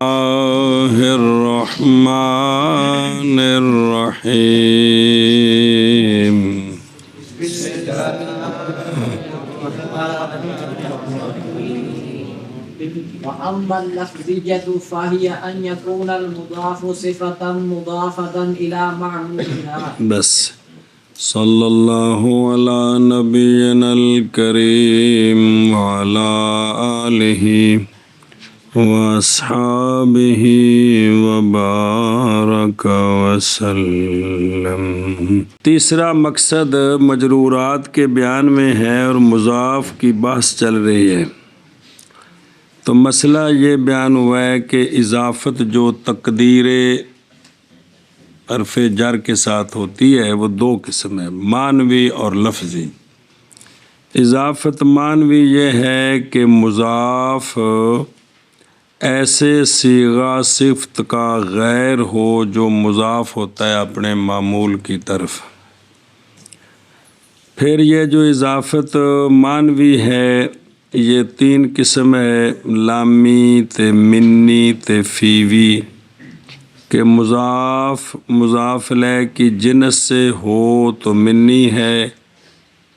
الله الرحمن الرحيم وأما اللفظية فهي أن يكون المضاف صفة مضافة إلى معمولها. بس صلی اللہ علی نبینا الکریم وعلی آلہ واصحابہ وبارک وسلم۔ تیسرا مقصد مجرورات کے بیان میں ہے اور مضاف کی بحث چل رہی ہے، تو مسئلہ یہ بیان ہوا ہے کہ اضافت جو تقدیر حرف جر کے ساتھ ہوتی ہے وہ دو قسم ہے، معنوی اور لفظی۔ اضافت معنوی یہ ہے کہ مضاف ایسے صیغہ صفت کا غیر ہو جو مضاف ہوتا ہے اپنے معمول کی طرف۔ پھر یہ جو اضافت معنوی ہے یہ تین قسم ہے، لامی تے منی تے فیوی، کہ مضاف الیہ کی جنس سے ہو تو منی ہے،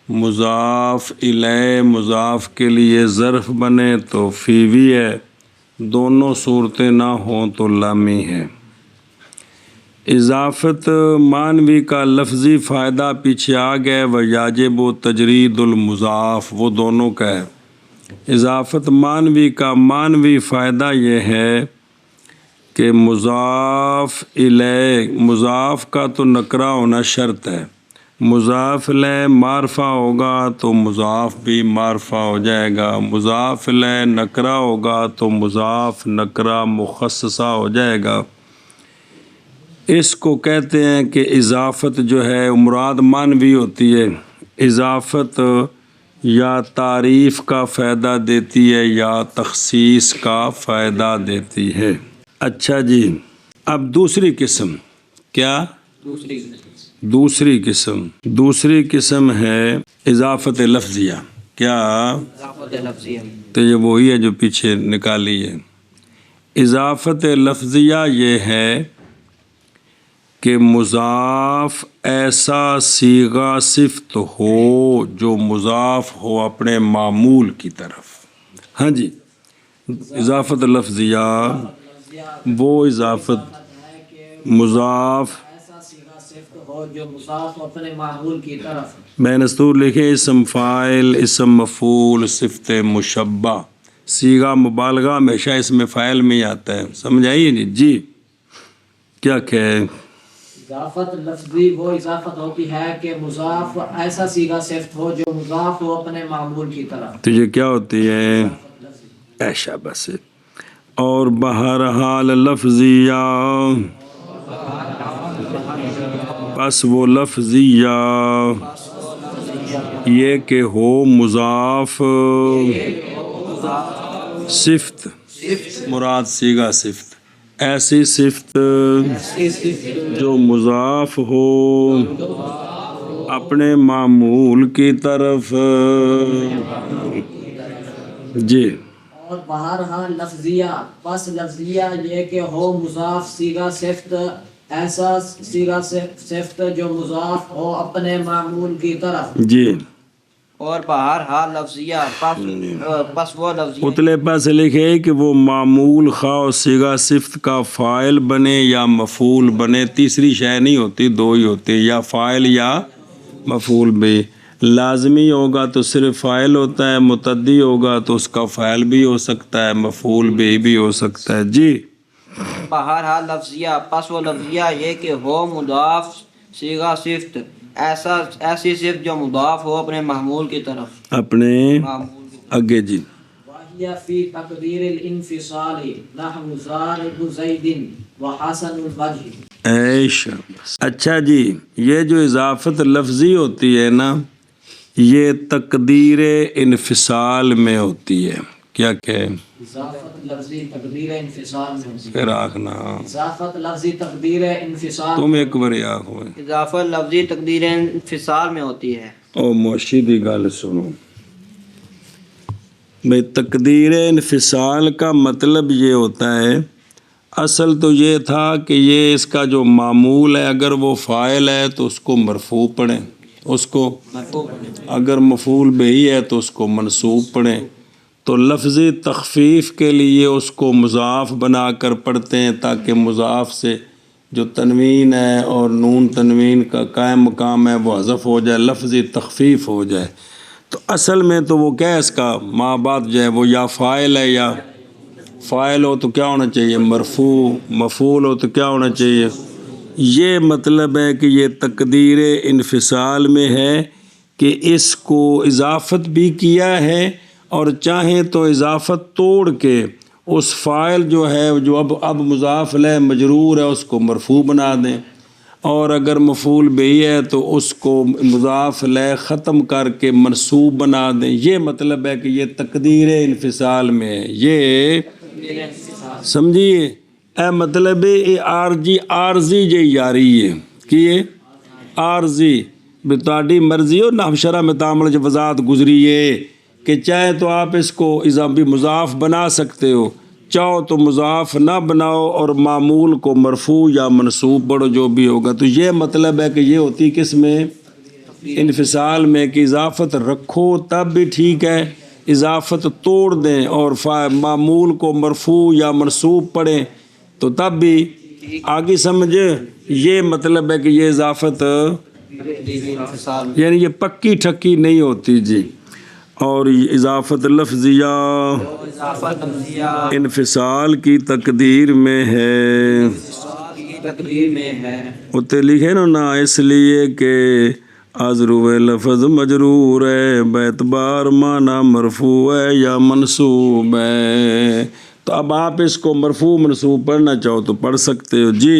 مضاف الیہ مضاف کے لیے ظرف بنے تو فیوی ہے، دونوں صورتیں نہ ہوں تو لامی ہے۔ اضافت معنوی کا لفظی فائدہ پیچھے آ گیا، ویاجب تجرید المضاف، وہ دونوں کا ہے۔ اضافت معنوی کا معنوی فائدہ یہ ہے کہ مضاف الیہ، مضاف کا تو نکرہ ہونا شرط ہے، مضاف الیہ معرفہ ہوگا تو مضاف بھی معرفہ ہو جائے گا، مضاف الیہ نکرہ ہوگا تو مضاف نکرہ مخصصہ ہو جائے گا۔ اس کو کہتے ہیں کہ اضافت جو ہے مراد معنوی ہوتی ہے، اضافت یا تعریف کا فائدہ دیتی ہے یا تخصیص کا فائدہ دیتی ہے۔ اچھا جی، اب دوسری قسم کیا؟ دوسری قسم ہے اضافت لفظیہ۔ کیا؟ تو یہ وہی ہے جو پیچھے نکالی ہے۔ اضافت لفظیہ یہ ہے کہ مضاف ایسا صیغہ صفت ہو جو مضاف ہو اپنے معمول کی طرف۔ ہاں جی، اضافت لفظیہ وہ اضافت مضاف ایسا صیغہ صفت ہو جو مضاف اپنے معمول کی طرف۔ میں نستور لکھے اسم فاعل، اسم مفعول، صفت مشبہ، صیغہ مبالغہ ہمیشہ اس میں فاعل میں ہی آتا ہے، سمجھ آئیے جی؟ کیا کہے؟ اضافت لفظی وہ اضافت ہوتی ہے کہ مضاف ایسا صیغہ صفت ہو جو مضاف ہو اپنے معمول کی طرف۔ تو یہ کیا ہوتی ہے؟ ایشا بس۔ اور بہرحال لفظیہ، پس وہ لفظیہ یہ کہ ہو مضاف صفت، مراد صیغہ صفت، ایسی صفت جو مضاف ہو اپنے معمول کی طرف۔ جی، اور بہرحال لفظیہ، پس لفظیہ یہ کہ ہو مضاف صیغہ صفت، ایسا صیغہ صفت جو مضاف ہو اپنے معمول کی طرف۔ جی، اور بہرحال لفظیہ، پس وہ لفظیہ اتلے پاس لکھے کہ وہ معمول خواہ صیغہ صفت کا فاعل بنے یا مفعول بنے، تیسری شے نہیں ہوتی، دو ہی ہوتی، یا فاعل یا مفعول بھی۔ لازمی ہوگا تو صرف فاعل ہوتا ہے، متعدی ہوگا تو اس کا فاعل بھی ہو سکتا ہے، مفعول بھی ہو سکتا ہے۔ جی، بہرحال لفظیہ، پس وہ لفظیہ یہ کہ ہو مضاف صیغہ صفت، ایسی صفت جو مضاف ہو اپنے معمول کی طرف، اپنے آگے جی۔ وَهِيَ فِي تَقْدِيرِ الْإِنْفِصَالِ نَحْوُ ضَارِبُ زَيْدٍ وَحَسَنُ الْوَجْهِ۔ ایشا بس۔ اچھا جی، یہ جو اضافت لفظی ہوتی ہے نا، یہ تقدیر انفصال میں ہوتی ہے۔ کیا کہے؟ اضافت لفظی تقدیر انفصال میں ہوتی ہے۔ پھر آخنا، اضافت لفظی تقدیر انفصال، تم ایک باری آخو۔ اضافت لفظی تقدیر انفصال میں ہوتی ہے۔ او موشی دی گل سنو بھئی، تقدیر انفصال کا مطلب یہ ہوتا ہے اصل تو یہ تھا کہ یہ اس کا جو معمول ہے اگر وہ فاعل ہے تو اس کو مرفوع پڑھیں، اس کو اگر مفعول بہی ہے تو اس کو منصوب پڑھیں۔ تو لفظی تخفیف کے لیے اس کو مضاف بنا کر پڑھتے ہیں تاکہ مضاف سے جو تنوین ہے اور نون تنوین کا قائم مقام ہے وہ حذف ہو جائے، لفظی تخفیف ہو جائے۔ تو اصل میں تو وہ کیا ہے، اس کا ما بعد جو ہے وہ یا فاعل ہے، یا فاعل ہو تو کیا ہونا چاہیے مرفوع، مفعول ہو تو کیا ہونا چاہیے۔ یہ مطلب ہے کہ یہ تقدیر انفصال میں ہے کہ اس کو اضافت بھی کیا ہے، اور چاہیں تو اضافت توڑ کے اس فاعل جو ہے جو اب مضاف الیہ مجرور ہے اس کو مرفوع بنا دیں، اور اگر مفعول بہی ہے تو اس کو مضاف الیہ ختم کر کے منصوب بنا دیں۔ یہ مطلب ہے کہ یہ تقدیر انفصال میں ہے، یہ سمجھیے اے مطلب اے عارضی جے یاری ہے کہ یہ عارضی بتاڑی مرضی ہو نحو شرح میں تعامل جو وضاحت گزری ہے کہ چاہے تو آپ اس کو اضافی مضاف بنا سکتے ہو، چاہو تو مضاف نہ بناؤ اور معمول کو مرفوع یا منصوب پڑھو جو بھی ہوگا۔ تو یہ مطلب ہے کہ یہ ہوتی کس میں، انفصال میں، کہ اضافت رکھو تب بھی ٹھیک ہے، اضافت توڑ دیں اور معمول کو مرفوع یا منصوب پڑھیں تو تب بھی آگے سمجھے۔ یہ مطلب ہے کہ یہ اضافت یعنی یہ پکی ٹھکی نہیں ہوتی جی۔ اور اضافت لفظیہ انفصال کی تقدیر میں ہے، اتنے لکھے نا اس لیے کہ ازرو لفظ مجرور ہے باعتبار معنی مرفوع ہے یا منصوب ہے۔ تو اب آپ اس کو مرفوع منصوب پڑھنا چاہو تو پڑھ سکتے ہو جی۔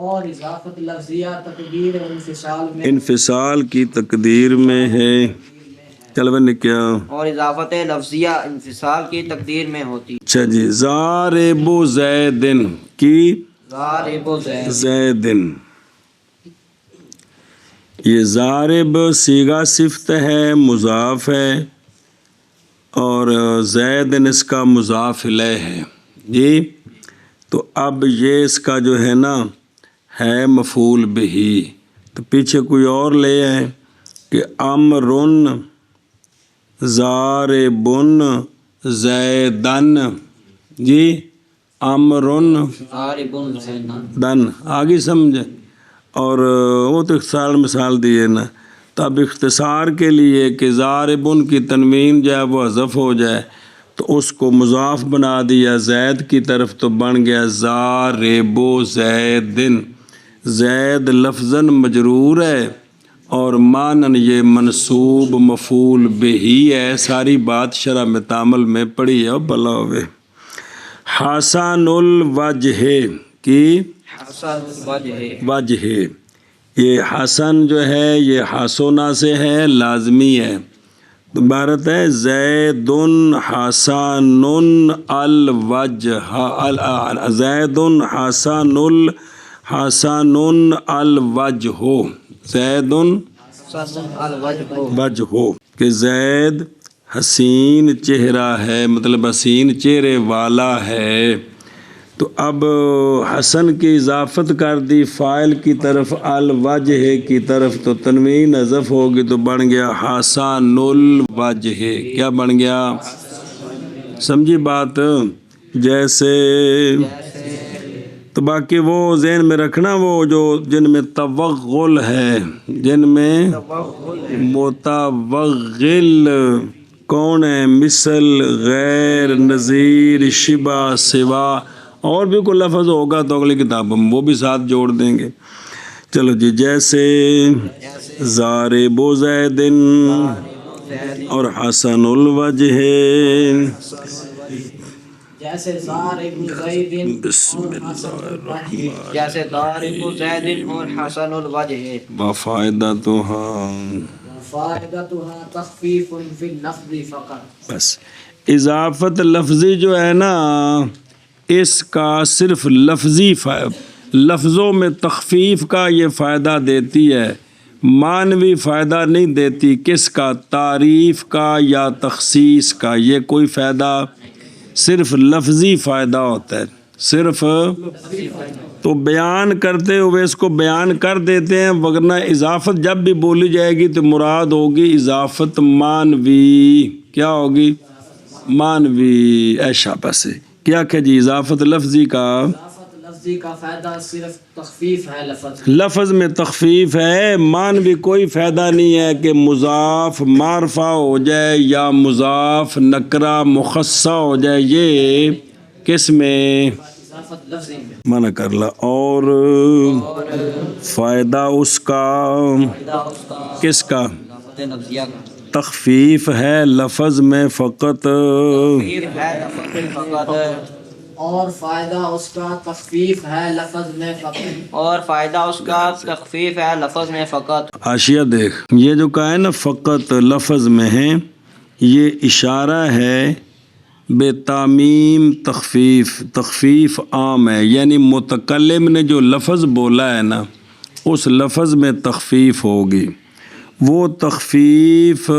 اور اضافت لفظیہ تقدیر انفصال میں، انفصال کی تقدیر میں ہے۔ چل بنے کیا، اور اضافت لفظیہ انفصال کی تقدیر میں ہوتی۔ اچھا جی، ضارب زیدن کی ضارب زیدن، یہ ضارب صیغہ صفت ہے، مضاف ہے، اور زیدن اس کا مضاف الیہ ہے جی۔ تو اب یہ اس کا جو ہے نا ہے مفعول بہی، تو پیچھے کوئی اور لے آئے کہ امرن ضاربن زیدن جی، امرن دن آگے سمجھے، اور وہ تو اختصار مثال دیے نا۔ تو اب اختصار کے لیے کہ ضاربن کی تنوین جو ہے وہ حذف ہو جائے تو اس کو مضاف بنا دیا زید کی طرف، تو بن گیا ضارب زیدن۔ زید لفظاً مجرور ہے اور معنن یہ منصوب مفعول بہی ہے۔ ساری بات شرح میں تعامل میں پڑھی ہے، بھلا ہوئے۔ حسن الوجہ کی وجہ، یہ حسن جو ہے یہ حسنہ سے ہے، لازمی ہے، تو عبارت ہے زید حسن الوجہ، زید حسن الوجہ، زید وجہ ہو کہ زید حسین چہرہ ہے، مطلب حسین چہرے والا ہے۔ تو اب حسن کی اضافت کر دی فاعل کی طرف، الوجہ کی طرف، تو تنوین حذف ہوگی تو بن گیا حسن الوجہ۔ کیا بن گیا، سمجھی بات؟ جیسے تو باقی وہ ذہن میں رکھنا، وہ جو جن میں توغل ہے، جن میں متوغل کون ہے، مثل، غیر، نظیر، شبہ، سوا، اور بھی کوئی لفظ ہوگا تو اگلی کتاب ہم وہ بھی ساتھ جوڑ دیں گے۔ چلو جی، جیسے ضارب زیدن اور حسن الوجہ، جیسے ضارب زیدن اور حسن الوجہ، جیسے ضارب زیدن اور حسن الوجہ۔ وفائدتها فائدتها تخفیف فی اللفظ فقط۔ بس اضافت لفظی جو ہے نا، اس کا صرف لفظوں میں تخفیف کا یہ فائدہ دیتی ہے، معنوی فائدہ نہیں دیتی۔ کس کا، تعریف کا یا تخصیص کا، یہ کوئی فائدہ، صرف لفظی فائدہ ہوتا ہے، صرف تو بیان کرتے ہوئے اس کو بیان کر دیتے ہیں، ورنہ اضافت جب بھی بولی جائے گی تو مراد ہوگی اضافت مانوی. کیا ہوگی؟ مانوی. ایشا پس کیا کہ جی اضافت لفظی کا، اضافت لفظی کا فائدہ صرف تخفیف ہے لفظ. لفظ میں تخفیف ہے، مانوی کوئی فائدہ نہیں ہے کہ مضاف معرفہ ہو جائے یا مضاف نکرہ مخصصہ ہو جائے. یہ کس میں؟ اضافت لفظی میں. منع کر لا. اور فائدہ اس کا، کس کا؟ اضافت لفظیہ کا تخفیف ہے لفظ میں فقط. تخفیف ہے لفظ میں فقط. اور فائدہ اس کا تخفیف ہے لفظ میں فقط. اور فائدہ اس کا تخفیف ہے لفظ میں فقط. حاشیہ دیکھ، یہ جو کہا ہے نا فقط لفظ میں ہے، یہ اشارہ ہے بے تعمیم تخفیف. تخفیف عام ہے، یعنی متکلم نے جو لفظ بولا ہے نا اس لفظ میں تخفیف ہوگی. وہ تخفیف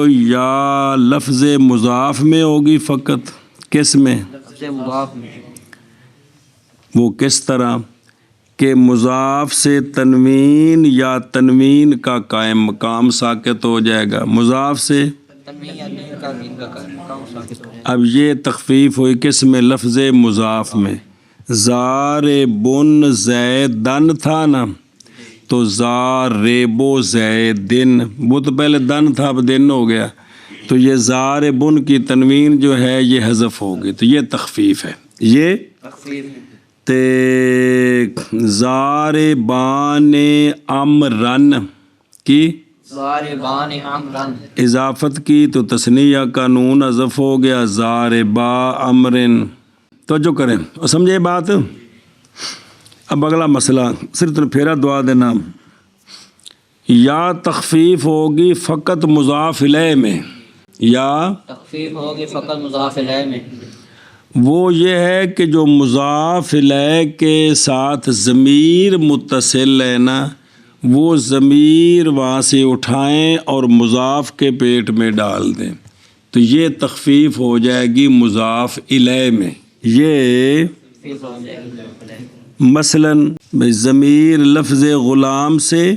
یا لفظ مضاف میں ہوگی فقط. کس میں؟ لفظ مضاف میں. وہ کس طرح کہ مضاف سے تنوین یا تنوین کا قائم مقام ساکت ہو جائے گا. مضاف سے تنوین یا نون کا مین کا کام ساکت ہو جائے. اب یہ تخفیف ہوئی کس میں؟ لفظ مضاف میں. زاربن زیدن تھا نا، تو زاربو زیدن، وہ تو پہلے دن تھا اب دن ہو گیا، تو یہ زاربن کی تنوین جو ہے یہ حذف ہوگی، تو یہ تخفیف ہے. یہ تخفیف تے زاربان امرن کی ضاربان عمرن اضافت کی تو تثنیہ کا نون حذف ہو گیا. زاربا امرن. توجہ کریں اور سمجھے بات. اب اگلا مسئلہ صرف تم پھیرا دعا دینا. یا تخفیف ہوگی فقط مضاف الیہ میں، یا تخفیف ہوگی فقط مضاف الیہ میں. وہ یہ ہے کہ جو مضاف الیہ کے ساتھ ضمیر متصل ہے نا، وہ ضمیر وہاں سے اٹھائیں اور مضاف کے پیٹ میں ڈال دیں، تو یہ تخفیف ہو جائے گی مضاف الیہ میں. یہ تخفیف ہو جائے گی. مثلاً ضمیر لفظ غلام سے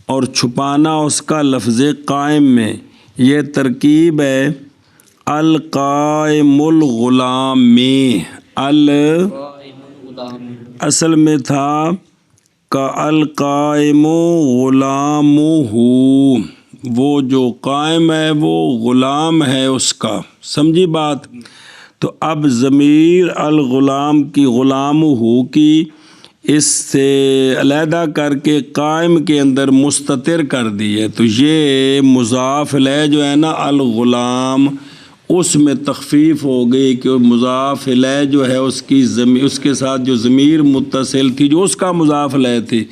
اور چھپانا اس کا لفظ قائم میں، یہ ترکیب ہے القائم الغلام میں. اصل میں تھا کا القائم غلام ہو، وہ جو قائم ہے وہ غلام ہے اس کا. سمجھی بات. تو اب ضمیر الغلام کی غلام ہو کی اس سے علیحدہ کر کے قائم کے اندر مستتر کر دی ہے، تو یہ مضاف الیہ جو ہے نا الغلام، اس میں تخفیف ہو گئی کہ مضاف الیہ جو ہے اس کی اس کے ساتھ جو ضمیر متصل تھی جو اس کا مضاف الیہ تھی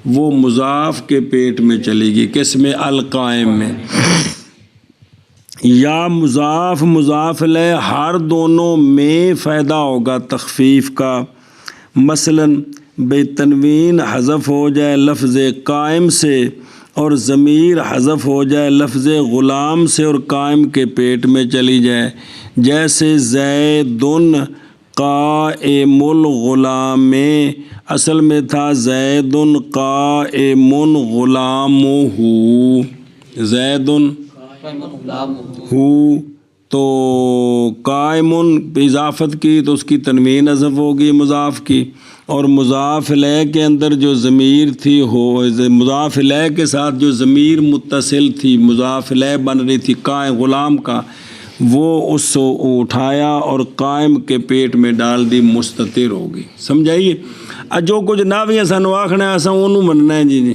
وہ مضاف کے پیٹ میں چلی گئی. کس میں؟ القائم میں. یا مضاف مضاف الیہ ہر دونوں میں فائدہ ہوگا تخفیف کا. مثلاً بے تنوین حذف ہو جائے لفظ قائم سے اور ضمیر حذف ہو جائے لفظ غلام سے اور قائم کے پیٹ میں چلی جائے. جیسے زیدن قائم الغلام میں اصل میں تھا زیدن قائم غلامہ، زیدن ہو تو قائم اضافت کی تو اس کی تنوین حذف ہوگی مضاف کی، اور مضاف الیہ کے اندر جو ضمیر تھی مضاف الیہ کے ساتھ جو ضمیر متصل تھی مضاف الیہ بن رہی تھی قائم غلام کا، وہ اس کو اٹھایا اور قائم کے پیٹ میں ڈال دی، مستتر ہوگی. سمجھائیے. جو کچھ ناوی سانو آکھنا ہے اساں اونوں مننا ہے جی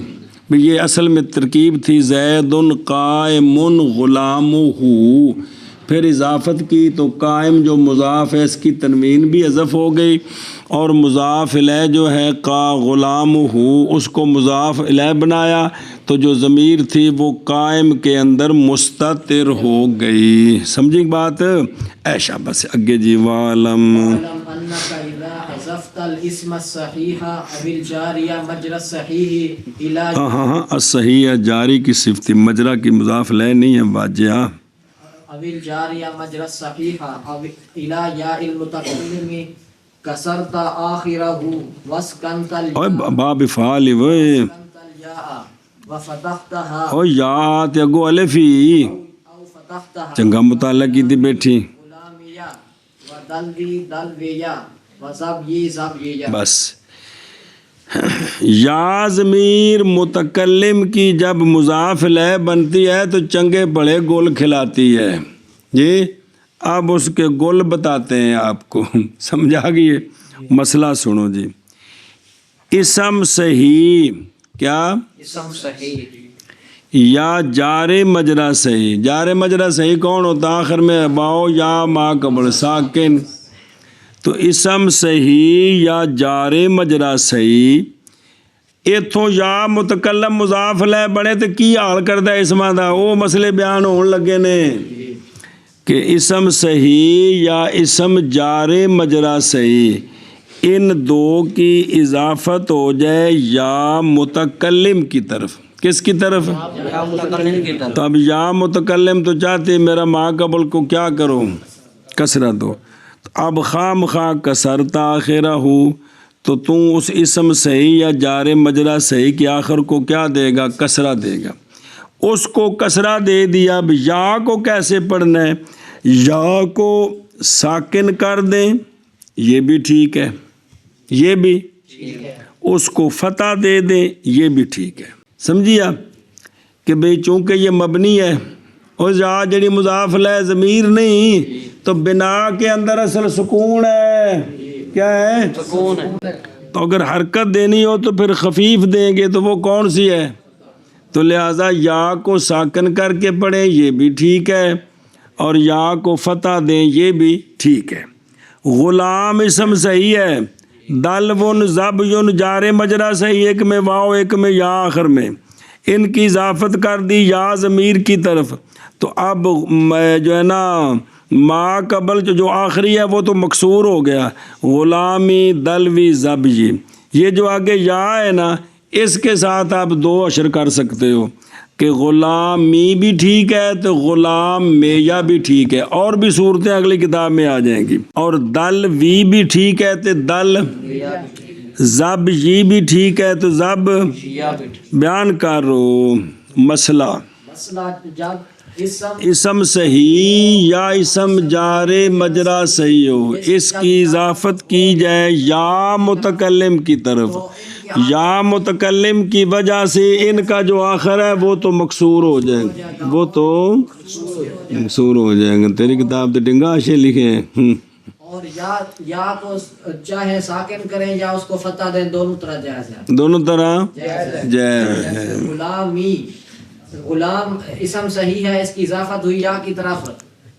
یہ اصل میں ترکیب تھی زید قائم غلامہ، پھر اضافت کی تو قائم جو مضاف ہے اس کی تنوین بھی حذف ہو گئی، اور مضاف الیہ جو ہے قا غلامہ اس کو مضاف الیہ بنایا تو جو ضمیر تھی وہ قائم کے اندر مستتر ہو گئی. سمجھی بات؟ ایشا بس اگے جی. وعلم انک اذا حذفت الاسم الصحیح او الجاریہ مجرى الصحیح الى ہاں الصحیح جاری کی صفت مجرا کی مضاف الیہ نہیں ہے واجہ. او الجاریہ مجرى الصحیح او الى یا المتکلم کسرت آخرہ وسکنت اوے باب فعال وہ الياء وفتحتها او یا تے اگو الف ہی او فتحتها چنگا مطالعہ کی تھی بیٹھی غلامیہ ودلوی دلویہ وزبی زبیہ. بس یا ضمیر متکلم کی جب مضاف لہ بنتی ہے تو چنگے بڑے گول کھلاتی ہے جی. اب اس کے گول بتاتے ہیں آپ کو. سمجھا گئی مسئلہ سنو جی. اسم صحیح کیا اسم صحیح یا جار مجرا صحیح. جار مجرا صحیح کون ہوتا؟ آخر میں باؤ یا ما قبل ساکن. تو اسم صحیح یا جار مجرا صحیح اتوں یا متکلم مضاف لے بنے تو کی حال کرتا اسماں دا؟ وہ مسئلے بیان ہون لگے نے کہ اسم صحیح یا اسم جار مجرا صحیح ان دو کی اضافت ہو جائے یا متکلم کی طرف. کس کی طرف؟ یا متکلم کی طرف. تب یا متکلم تو چاہتے میرا ما قبل کو کیا کرو؟ کسرہ دو. اب خام خواہ کسرتا آخرہ ہو تو اس اسم صحیح یا جار مجرا صحیح کی آخر کو کیا دے گا؟ کسرہ دے گا. اس کو کسرہ دے دیا. اب یا کو کیسے پڑھنا ہے؟ یا کو ساکن کر دیں یہ بھی ٹھیک ہے، یہ بھی. اس کو فتح دے دیں یہ بھی ٹھیک ہے. سمجھیے آپ کہ بھئی چونکہ یہ مبنی ہے اور یا جڑی مضاف لہ ضمیر نہیں تو بنا کے اندر اصل سکون ہے. کیا ہے؟ سکون ہے. تو اگر حرکت دینی ہو تو پھر خفیف دیں گے تو وہ کون سی ہے؟ تو لہٰذا یا کو ساکن کر کے پڑھیں یہ بھی ٹھیک ہے اور یا کو فتح دیں یہ بھی ٹھیک ہے. غلام اسم صحیح ہے. دلون زبیون جار مجرا صحیح، ایک میں واو ایک میں یا آخر میں. ان کی اضافت کر دی یا ضمیر کی طرف. تو اب جو ہے نا ما قبل جو آخری ہے وہ تو مکسور ہو گیا. غلامی دلوی زبی یہ جو آگے یا ہے نا اس کے ساتھ آپ دو اشر کر سکتے ہو کہ غلامی بھی ٹھیک ہے تو غلام میہ بھی ٹھیک ہے. اور بھی صورتیں اگلی کتاب میں آ جائیں گی. اور دل وی بھی ٹھیک ہے تو دل. زب یہ بھی ٹھیک ہے تو زب. بیان کرو مسئلہ. مسئلہ جب اسم صحیح یا اسم جار مجرا صحیح ہو اس کی اضافت کی جائے یا متکلم کی طرف. یا متکلم کی وجہ سے ان کا جو آخر ہے وہ تو مکسور ہو جائے گا. وہ تو مکسور ہو جائے گا. تیری کتاب تو ڈنگا اشے لکھے ہیں. اور یا کو چاہے ساکن کریں یا اس کو فتح دیں دونوں طرح جائز ہے. دونوں طرح جائز ہے. غلامی غلام اسم صحیح ہے اس کی اضافت ہوئی یا کی طرف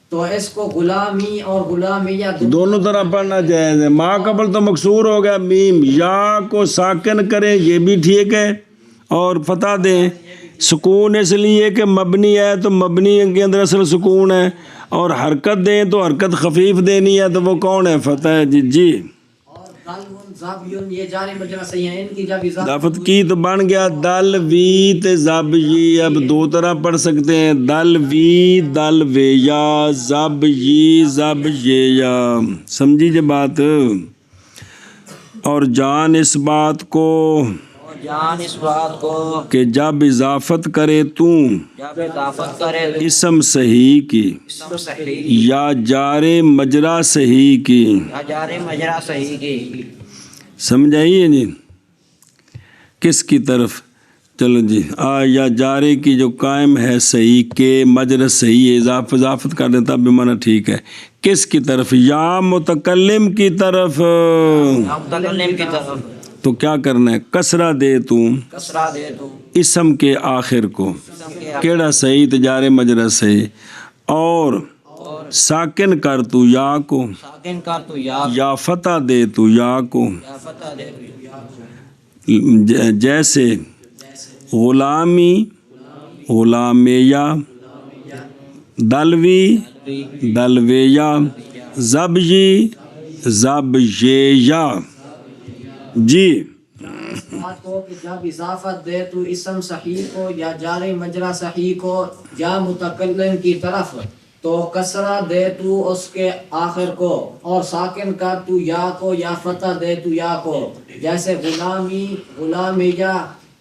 تو اس کو غلامی اور غلامیہ دونوں طرح پڑھنا جائز ہے. ما قبل تو مکسور ہو گیا میم. یا کو ساکن کریں یہ بھی ٹھیک ہے اور فتح دیں. سکون اس لیے کہ مبنی ہے تو مبنی کے اندر اصل سکون ہے اور حرکت دیں تو حرکت خفیف دینی ہے تو وہ کون ہے؟ فتح ہے. جی اور دلون زبیون یہ جاری مجرا صحیح ہے. ان کی جب اضافت کی تو بن گیا دل وی تے زب یہ. اب دو طرح پڑھ سکتے ہیں دل وی دل وے یا زب یہ زب یہ یا. سمجھی جی بات. اور جان اس بات کو جان اس بات کو کہ جب اضافت کرے تو جب اضافت کرے اسم صحیح کی اسم صحیح یا جار مجرا صحیح کی. یا جار مجرا صحیح کی. سمجھائیے جی کس کی طرف؟ چلو جی یا جارے کی جو قائم ہے صحیح کے مجرا صحیح ہے اضافت کر دیتا بھی معنی ٹھیک ہے. کس کی طرف؟ یا متکلم کی طرف. یا متکلم کی طرف. تو کیا کرنا ہے؟ کسرہ دے تو کسرہ دے تو اسم کے آخر کو کیڑا صحیح تجارے مجرا صحیح اور ساکن کر تو یا کو ساکن کر تو یا فتح دے تو یا کو. یا فتح دے تو جیسے غلامی غلامیہ دلوی دلویہ زبی زبیہ. جی بات کو کہ جب اضافت دے تو اسم صحیح کو یا جاری مجرا صحیح کو یا متکلم کی طرف تو کسرہ دے تو اس کے آخر کو اور ساکن کر تو یا کو یا فتح دے تو یا کو، جیسے غلامی غلامیہ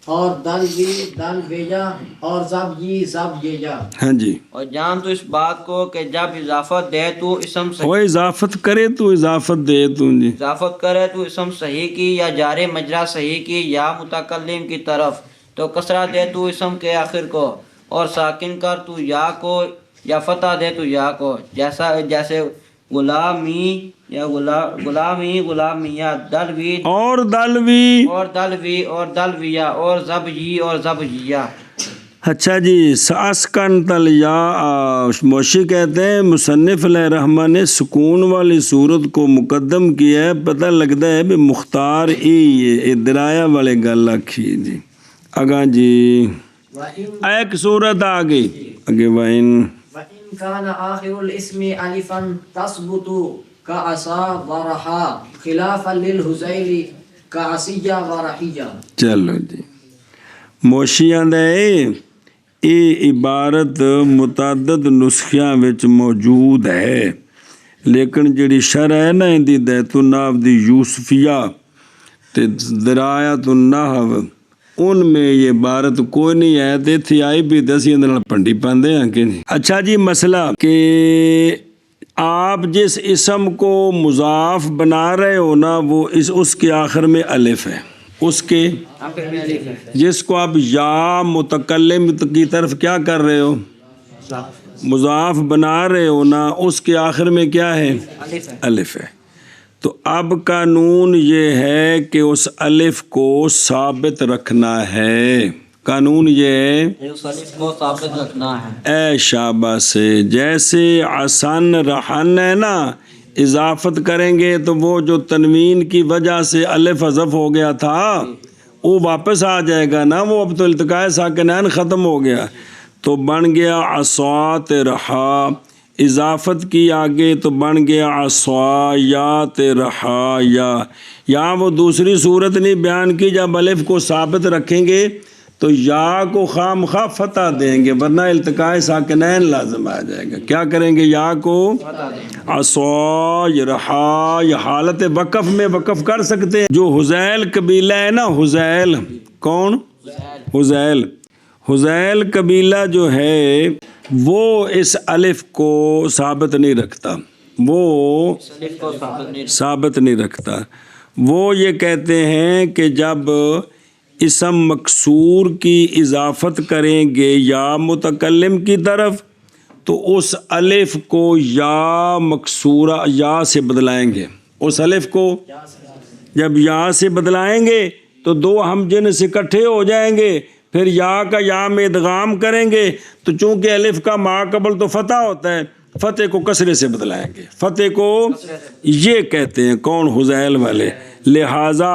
اور دلویجہ اور زبیجہ۔ ہاں جی، اور جان تو اس بات کو کہ جب اضافت دے تو اسم وہ صحیح، اضافت کرے تو اضافت دے تو جی، اضافت کرے تو اسم صحیح کی یا جار مجرا صحیح کی یا متکلم کی طرف، تو کسرہ دے تو اسم کے آخر کو اور ساکن کر تو یا کو یا فتح دے تو یا کو، جیسے غلامی یا غلامیہ، دلوی اور دلوی۔ اور دلوی اور دلویہ اور زبجی اور زبجیہ۔ اچھا جی، ساسکن تل یا موشی کہتے ہیں مصنف علیہ رحمہ نے سکون والی صورت کو مقدم کیا ہے، پتہ لگتا ہے بھی مختار یہ درایا والے گل آکھی جی۔ اگاں جی ایک صورت آ گئی اگے، وَإِن وَإِن كَانَ آخِرُ الْإِسْمِ أَلِفًا تَثْبُتُ كَعَصَا وَرَحَا خِلَافًا لِلْهُذَيْلِ كَعَصِيَّ وَرَحِيَّ۔ چلو جی، موشیاں دے یہ عبارت متعدد نسخیاں وچ موجود ہے، لیکن جڑی شرح ہے نا اندی دیت النحو دی یوسفیہ تے درایت النحو، ان میں یہ عبارت کوئی نہیں ہے، تے تھی آئی بھی دسی اندر پنڈی پاندے ہیں کہ نہیں۔ اچھا جی، مسئلہ کہ آپ جس اسم کو مضاف بنا رہے ہو نا، وہ اس کے آخر میں الف ہے، اس کے جس کو آپ یا متکلم کی طرف کیا کر رہے ہو، مضاف بنا رہے ہو نا، اس کے آخر میں کیا ہے، الف ہے۔ تو اب قانون یہ ہے کہ اس الف کو ثابت رکھنا ہے، قانون یہ ہے اس الف کو ثابت رکھنا ہے۔ اے شابہ سے، جیسے آسان رحن ہے نا، اضافت کریں گے تو وہ جو تنوین کی وجہ سے الف حذف ہو گیا تھا وہ واپس آ جائے گا نا، وہ اب تو التقاء ساکنین ختم ہو گیا، تو بن گیا عصات رحا، اضافت کی آگے تو بن گیا عصایات رحا، یا وہ دوسری صورت نہیں بیان کی جب الف کو ثابت رکھیں گے تو یا کو خام خواہ فتح دیں گے، ورنہ التقاء ساکنین لازم آ جائے گا۔ کیا کریں گے، یا کو عصای رحا، یہ حالت وقف میں وقف کر سکتے ہیں۔ جو حذیل قبیلہ ہے نا، حذیل، کون، حذیل قبیلہ جو ہے وہ اس الف کو ثابت نہیں رکھتا، وہ ثابت نہیں رکھتا، وہ یہ کہتے ہیں کہ جب اسم مکسور کی اضافت کریں گے یا متکلم کی طرف تو اس الف کو یا مکسورہ یا سے بدلائیں گے، اس الف کو جب یا سے بدلائیں گے تو دو ہم جنس اکٹھے ہو جائیں گے، پھر یا کا یا میں ادغام کریں گے، تو چونکہ الف کا ما قبل تو فتح ہوتا ہے، فتح کو کسرے سے بدلائیں گے، فتح کو یہ کہتے ہیں کون، حذیل والے، لہٰذا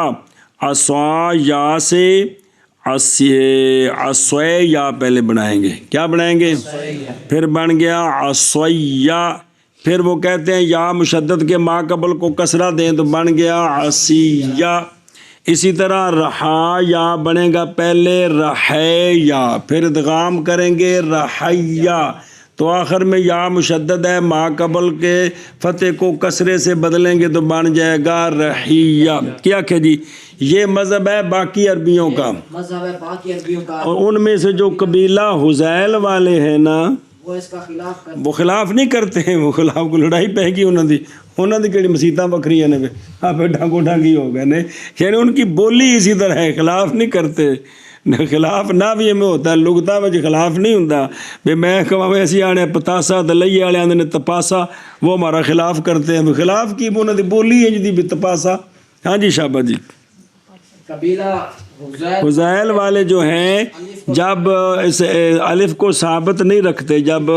عصا یا سے عصوے یا پہلے بنائیں گے، کیا بنائیں گے، پھر بن گیا عصویہ، پھر وہ کہتے ہیں یا مشدد کے ما قبل کو کسرہ دیں تو بن گیا عصیہ۔ اسی طرح رحا یا بنے گا پہلے رحیہ، پھر ادغام کریں گے رحیہ، تو آخر میں یا مشدد ہے، ما قبل کے فتح کو کسرے سے بدلیں گے تو بن جائے گا رحیہ۔ کیا کہ جی، یہ مذہب ہے باقی عربیوں کا، مذہب ہے باقی عربیوں کا، اور ان میں سے جو قبیلہ حذیل والے ہیں نا وہ اس کا خلاف کرتے ہیں، وہ خلاف نہیں کرتے ہیں، وہ خلاف کو لڑائی پہ گی انہوں دی کہڑی مسیتاں بکری ہیں نے، آپ ڈھانگو ڈھانگی ہو گئے نے، یعنی ان کی بولی اسی طرح ہے، خلاف نہیں کرتے، خلاف نہ بھی ہمیں ہوتا ہے، لغتاں وچ خلاف نہیں ہوندا، بھی میں کہاں ایسی آنے پتاسا دلئی والے آندے نے تپاسا، وہ ہمارا خلاف کرتے ہیں، خلاف کی انہوں دی بولی ہے جی بھی تپاسا۔ ہاں جی شابہ جی، قبیلہ حذیل والے جو ہیں جب اس الف کو ثابت نہیں رکھتے، جب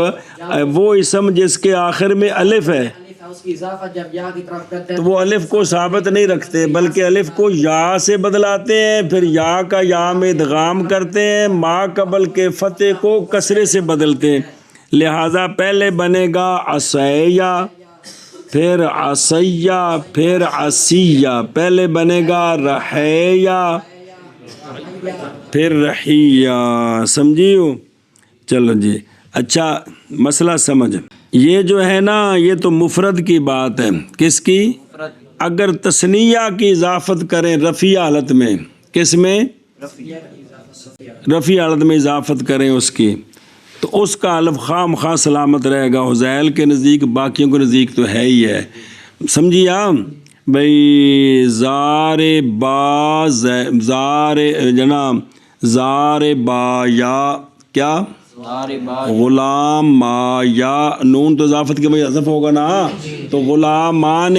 وہ اسم جس کے آخر میں الف ہے اس کی اضافت جب یا کی طرف کرتے تو ہیں وہ الف کو ثابت نہیں رکھتے بلکہ الف کو یا سے بدلاتے ہیں، پھر یا کا یا میں ادغام کرتے ہیں، ما قبل کے فتح کو کسرے سے بدلتے ہیں، لہٰذا پہلے بنے گا عصیہ، پھر عصیہ، پھر عصیہ، پہلے بنے گا رحیہ، پھر رحیہ، سمجھیو؟ چلو جی، اچھا مسئلہ سمجھ یہ جو ہے نا یہ تو مفرد کی بات ہے. کس کی؟ اگر تثنیہ کی اضافت کریں رفیع حالت میں، کس میں؟ رفیع حالت میں اضافت کریں اس کی، تو اس کا الف خام خواہ سلامت رہے گا. حذیل کے نزدیک، باقیوں کے نزدیک تو ہے ہی ہے. سمجھیے آپ بھائی؟ زار با زار جناب زار با یا کیا غلام ما یا نون تو اضافت کے بھائی حذف ہوگا نا، تو غلامان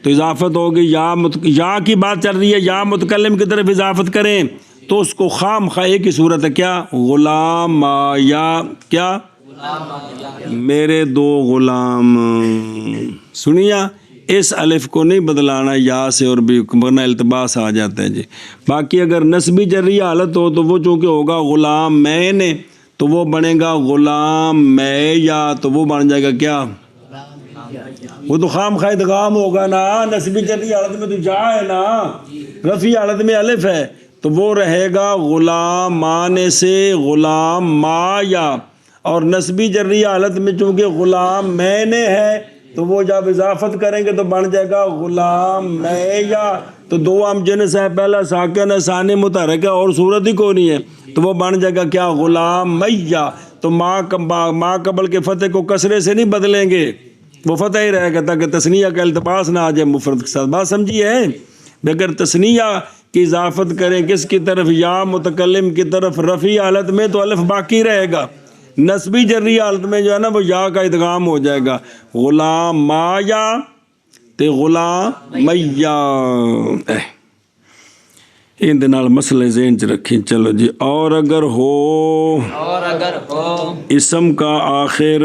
تو اضافت ہوگی. یا کی بات چل رہی ہے، یا متکلم کی طرف اضافت کریں تو اس کو خام خواہ کی صورت ہے کیا؟ غلام ما یا کیا؟ میرے دو غلام. سنیا اس الف کو نہیں بدلانا یا سے، اور بھی ورنہ التباس آ جاتا ہے جی. باقی اگر نسبی جری حالت ہو تو وہ چونکہ ہوگا غلام میں نے، تو وہ بنے گا غلام میں یا، تو وہ بن جائے گا کیا؟ وہ تو خام خواہ ادغام ہوگا نا. نسبی جری حالت میں تو جا ہے نا، رفیع حالت میں الف ہے، تو وہ رہے گا غلام مانے سے غلام ما یا. اور نسبی جری حالت میں چونکہ غلام میں نے ہے، تو وہ جب اضافت کریں گے تو بن جائے گا غلام میں یا. تو دو ہم جنس ہے، پہلا ساکن ہے، ثانی متحرک ہے، اور صورت ہی کوئی نہیں ہے، تو وہ بن جائے گا کیا؟ غلام میہ. تو ما قبل کے فتح کو کسرے سے نہیں بدلیں گے، وہ فتح ہی رہے گا تاکہ تثنیہ کا التباس نہ آ جائے مفرد کے ساتھ. بات سمجھیے ہے؟ اگر تثنیہ کی اضافت کریں کس کی طرف؟ یا متکلم کی طرف رفیع حالت میں، تو الف باقی رہے گا. نسبی جری حالت میں جو ہے نا وہ یا کا ادغام ہو جائے گا. غلام ما یا تے غلام میہ. ان دے نال مسئلے ذہن چ رکھیں. چلو جی. اور اگر ہو اسم کا آخر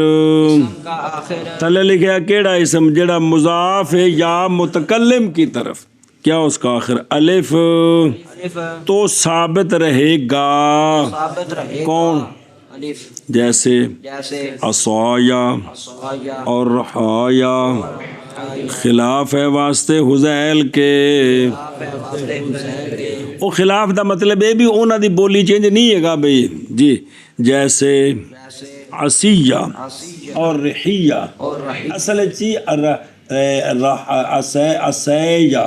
تلے لکھا کیڑا اسم جڑا مضاف ہے یا متکلم کی طرف، کیا اس کا آخر الف، تو ثابت رہے گا. کون؟ جیسے عصایا اور رحایا، خلاف ہے واسطے حذیل کے. وہ خلاف دا مطلب یہ بھی انہوں دی بولی چینج نہیں ہے گا بھئی جی. جیسے عصیہ اور رحیہ، اصل چی عصیہ،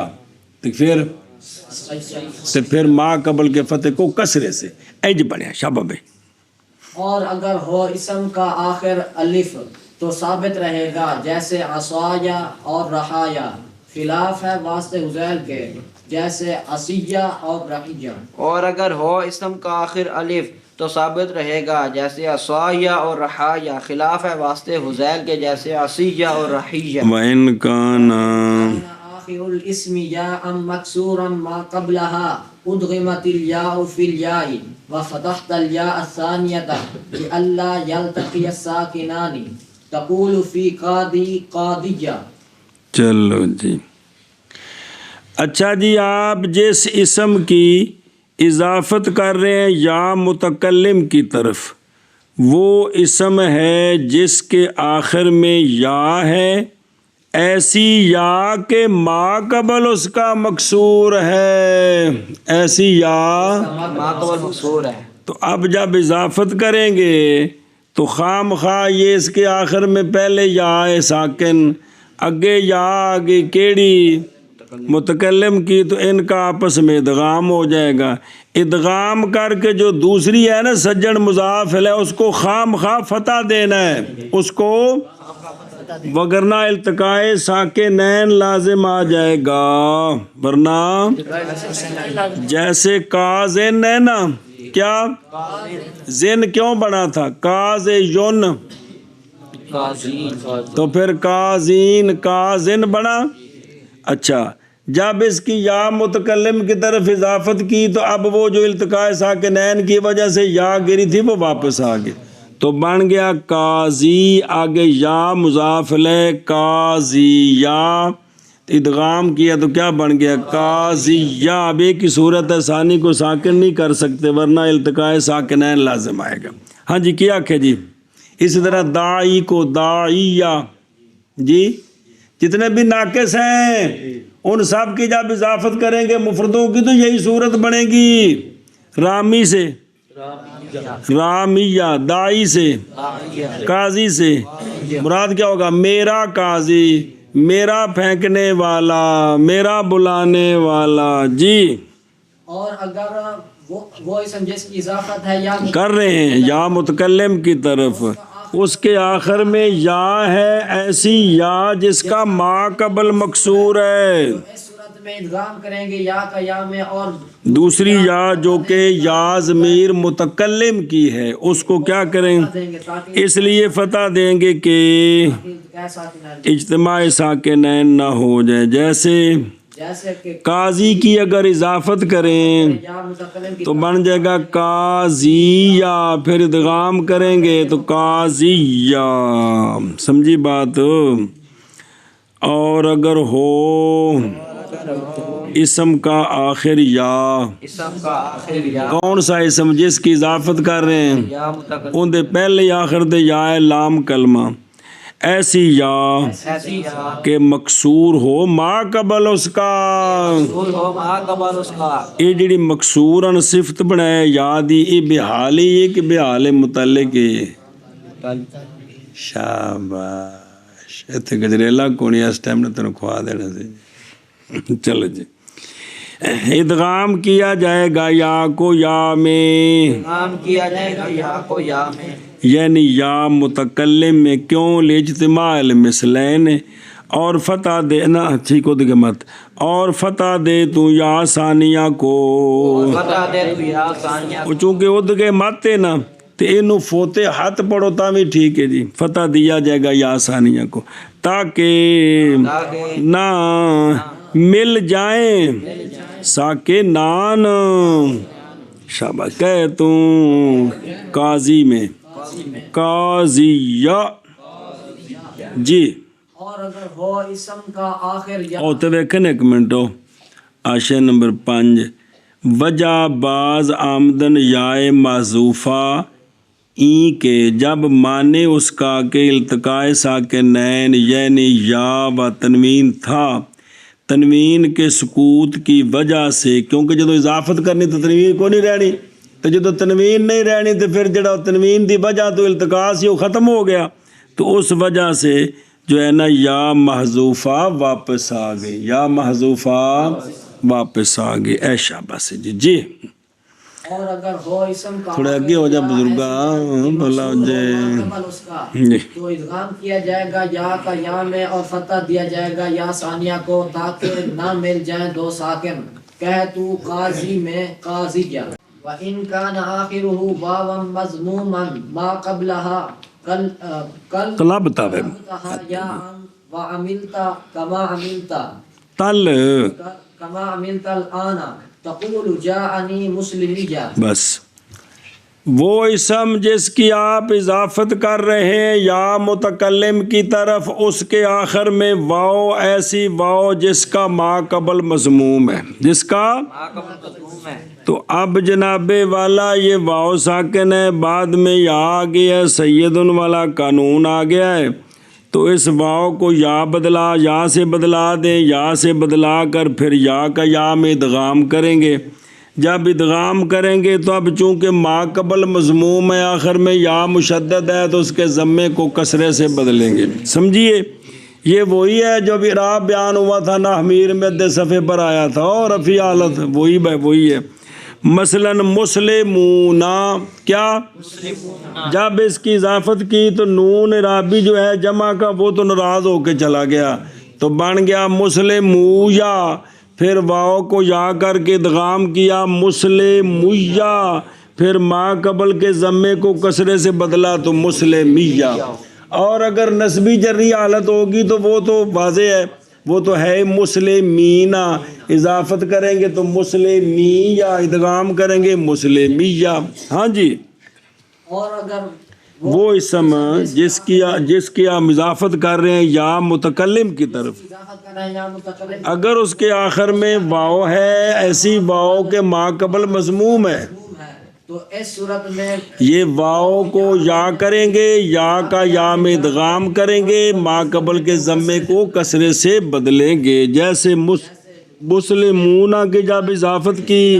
تو پھر ما قبل کے فتح کو کسرے سے اج بنیا. شابہ بھائی. اور اگر ہو اسم کا آخر الف تو ثابت رہے گا، جیسے عصایا اور رحایا. خلاف ہے واسطے حذیل کے، جیسے عصیہ اور رحیہ. اور اگر ہو اسم کا آخر الف تو ثابت رہے گا، جیسے عصایا اور رحایا. خلاف ہے واسطے حذیل کے، جیسے عصیہ اور رحیہ. وَإِن كَانَ آخر الاسم یا مکسورا ما قبلها ادغمت الياء في الياء وفتحت الياء الثانية لئلا يلتقي الساكنان تقول في قاضي قاضية. چلو جی. اچھا جی، آپ جس اسم کی اضافت کر رہے ہیں یا متکلم کی طرف، وہ اسم ہے جس کے آخر میں یا ہے، ایسی یا کہ ما قبل اس کا مکسور ہے، ایسی یا ما قبل مکسور ہے. تو اب جب اضافت کریں گے تو خام خواہ یہ اس کے آخر میں پہلے یا ہے ساکن، اگے یا آگے کیڑی متکلم کی، تو ان کا آپس میں ادغام ہو جائے گا. ادغام کر کے جو دوسری ہے نا سجن مضاف ہے، اس کو خام خواہ فتح دینا ہے، اس کو، وگرنہ التقائے ساکنین لازم آ جائے گا. ورنہ جیسے کازن ہے نا، کیا زن کیوں بنا تھا؟ کاز یون، تو پھر کازین کازن بنا. اچھا، جب اس کی یا متکلم کی طرف اضافت کی تو اب وہ جو التقاء ساکنین کی وجہ سے یا گری تھی وہ واپس آ گئی، تو بن گیا قاضی. آگے یا مضاف لے قاضی، یا ادغام کیا تو کیا بن گیا؟ قاضی. یا اب ایک کی صورت ہے ثانی کو ساکن نہیں کر سکتے ورنہ التقاء ساکنین لازم آئے گا. ہاں جی، کیا کہ جی اسی طرح داعی کو داعیہ، جی جتنے بھی ناقص ہیں ان سب کی جب اضافت کریں گے مفردوں کی تو یہی صورت بنے گی. رامی سے رامیہ دائی سے، قاضی سے مراد کیا ہوگا؟ میرا قاضی، میرا پھینکنے والا، میرا بلانے والا. جی اور اگر وہ اسم جس کی اضافت ہے یا کر رہے ہیں یا متکلم کی طرف، اس کے آخر میں یا ہے، ایسی یا جس کا ما قبل مکسور ہے. اس صورت میں ادغام کریں گے یا کا یا میں، اور دوسری یا جو کہ یا ضمیر متکلم کی ہے اس کو کیا کریں؟ دیں گے تاکہ اس لیے فتح دیں گے کہ کیسا اجتماع ساکنین نہ ہو جائے. جیسے کہ قاضی کی اگر اضافت کریں یا متکلم کی تو بن جائے گا قاضیہ، پھر ادغام کریں گے تو قاضیہ. سمجھی بات؟ اور اگر ہو اسم کا آخر یا، اسم کا آخر یا کون سا اسم جس کی اضافت کر رہے ہیں؟ یا متکلم، ان دے پہلے آخر دے یا ہے لام کلمہ، ایسی یا ایسی یا کہ مکسور ہو ما قبل اس کا. مقصور ہو ما قبل اس کا. یہ جڑی مکسورن صفت بنائے یاد ہی یہ بحالی ہے کہ بحال متعلق ہے. شاباش، اتنے گجریلا کونی اس ٹائم نے تنوں کھوا دینا سی. چلو جی، ادغام کیا جائے گا یا کو یا میں، کام کیا جائے گا یا کو یا میں، یعنی یا متکلم میں. کیوں؟ لاجتماع المثلین. اور فتح دے نا ٹھیک ہو دے مت، اور فتح دے تو یا ثانیہ کو، بتا دے تو یا ثانیہ وہ چونکہ ادھ کے مت ہے نا تو اینو فوتے ہاتھ پڑھو تا بھی ٹھیک ہے جی. فتح دیا جائے گا یا ثانیہ کو تاکہ تاکہ نہ مل جائیں ساکنان. شاباش. کہہ تم قاضی میں قاضیہ. جی اور اگر ہو اسم کا آخر یا او تے ویکھن ایک منٹ ہو آشے نمبر 5 وجہ بعض آمدن یائے معذوفہ این کے جب معنی اس کا کہ التقاء ساکنین یعنی یا و تنوین تھا، تنوین کے سکوت کی وجہ سے. کیونکہ جدو اضافت کرنی تو تنوین کو نہیں رہنی، تو جدو تنوین نہیں رہنی تو پھر جڑا تنوین دی وجہ تو التقاء سی وہ ختم ہو گیا. تو اس وجہ سے جو ہے نا یا محذوفہ واپس آ گئی، یا محذوفہ واپس آ گئی. اے شاباش جی. جی اور اگر ہو اسم کا تھوڑے آگے ہو جا بزرگاں بھلا ہو جائے. قبل اس کا جی تو ادغام کیا جائے گا یا کا یا میں، اور فتح دیا جائے گا یا ثانیہ کو تاکہ نہ مل جائیں دو ساکن. کہہ تو قاضی میں قاضیہ. وَإِن كَانَ آخِرُهُ وَاوًا مَضْمُومًا مَا قَبْلَهَا طلب تابع یا وَعَمِلْتَ كَمَا عَمِلْتَ تل كَمَا عَمِلْتَ الْآنَ تَقُولُ جَاءَنِي مُسْلِمِيَّ. بس وہ اسم جس کی آپ اضافت کر رہے ہیں یا متکلم کی طرف، اس کے آخر میں واو، ایسی واو جس کا ما قبل مضموم ہے، جس کا ما قبل مضموم ہے. تو اب جناب والا یہ واو ساکن ہے، بعد میں یا آ گیا ہے، سیدن والا قانون آ گیا ہے. تو اس واو کو یا بدلا، یا سے بدلا دیں، یا سے بدلا کر پھر یا کا یا میں ادغام کریں گے. جب ادغام کریں گے تو اب چونکہ ما قبل مضموم ہے، آخر میں یا مشدد ہے، تو اس کے ضمے کو کسرے سے بدلیں گے. سمجھیے یہ وہی ہے جو بھی اعراب بیان ہوا تھا نا حمیر میں دے صفحے پر آیا تھا، اور رفیع حالت وہی ہے. مثلا مسلمون کیا، جب اس کی اضافت کی تو نون اعرابی جو ہے جمع کا وہ تو ناراض ہو کے چلا گیا، تو بن گیا مسلمویا. پھر واو کو یا کر کے ادغام کیا مسلمویا، پھر ما قبل کے ضمے کو کسرے سے بدلا تو مسلمیہ. اور اگر نسبی جری حالت ہوگی تو وہ تو واضح ہے، وہ تو ہے مسلمینہ. اضافت کریں گے تو مسلمیہ، ادغام کریں گے مسلمیہ. ہاں جی. اور اگر وہ اسم جس کی ہم اضافت کر رہے ہیں یا متکلم کی طرف، اضافت کر رہے ہیں یا متکلم اگر اس کے آخر میں واو ہے، ایسی واو کے ما قبل مضموم ہے، تو اس صورت میں یہ واو کو یا کریں گے، یا کا یا میں ادغام کریں گے، ما قبل کے ضمے کو کسرے سے بدلیں گے. جیسے مسلمونہ کی جب اضافت کی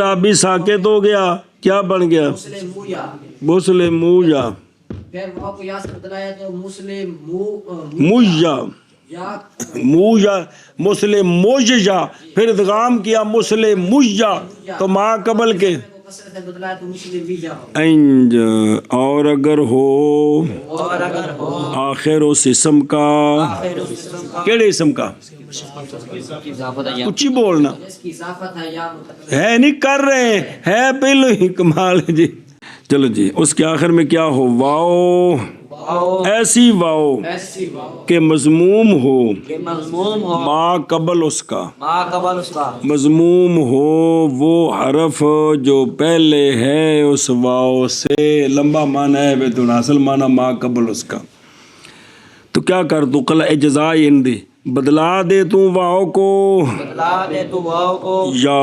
رابی ساکت ہو گیا، کیا بن گیا؟ مسلم مویا. مسلم موجا، پھر واو کو یا سے بدلایا تو مسلم موجا، یا موجا، مسلم موجا، پھر ادغام کیا مسلم موجا، تو ما قبل کے کو کسرت سے بدلایا تو مسلم ویجا ہو. انج، اور اگر ہو اور اگر ہو آخر اس اسم کا، آخر اس اسم کا کیڑے اسم کا؟ اضافت ہے یا کچھ ہی بولنا جس کی اضافت ہے یا متکلم ہے، نہیں کر رہے ہیں، ہے پہلو ہی، کمال ہے جی. چلو جی، اس کے آخر میں کیا ہو؟ واو، واو ایسی واو ایسی واو کہ مضموم ہو کہ مضموم ہو ما قبل اس کا، ما قبل اس کا، مضموم ہو وہ حرف جو پہلے ہے اس واو سے. لمبا معنی ہے بیتون، اصل معنی ما قبل اس کا. تو کیا کر تو قل اجزائی اندی، بدلا دے تو واو کو بدلا دے تو واو کو یا،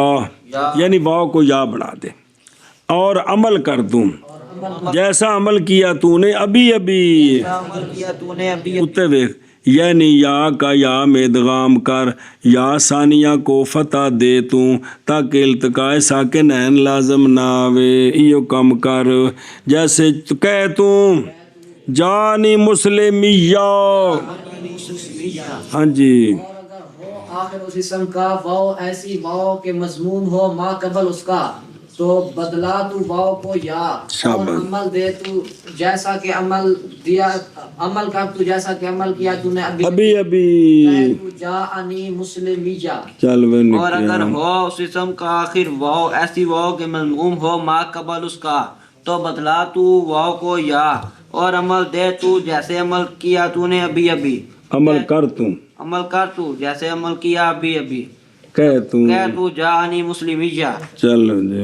یعنی واو کو یا بنا دے، اور عمل کر دوں جیسا عمل کیا تو نے ابھی ابھی. عمل کیا تو نے ابھی اتے ویخ، یعنی یا کا یا میں ادغام کر، یا ثانیہ کو فتح دے تو تاکہ التقاء ساکن عین لازم نہ آوے. ایو کم کر، جیسے کہہ تو جانی مسلمیہ. ہاں جی، اور اگر ہو آخر اس اسم کا واو ایسی واو کہ مضموم ہو ما قبل اس کا تو بدلا تو واو کو یا، اور شاباش. عمل دے تو جیسا کہ عمل دیا، عمل کر تو جیسا کہ عمل کیا تو نے ابھی ابھی ابھی. کہہ تو جاءنی مسلمیہ. چل وہ اور اگر نکیا، ہو اس اسم کا آخر واو ایسی واو کہ مضموم ہو ما قبل اس کا تو بدلا تو واو کو یا، اور عمل دے تو جیسے عمل کیا تو نے ابھی ابھی. عمل کر تو، عمل کر تو جیسے عمل کیا ابھی ابھی. کہہ تو، کہہ تو جاءنی مسلمیہ. چلو جی.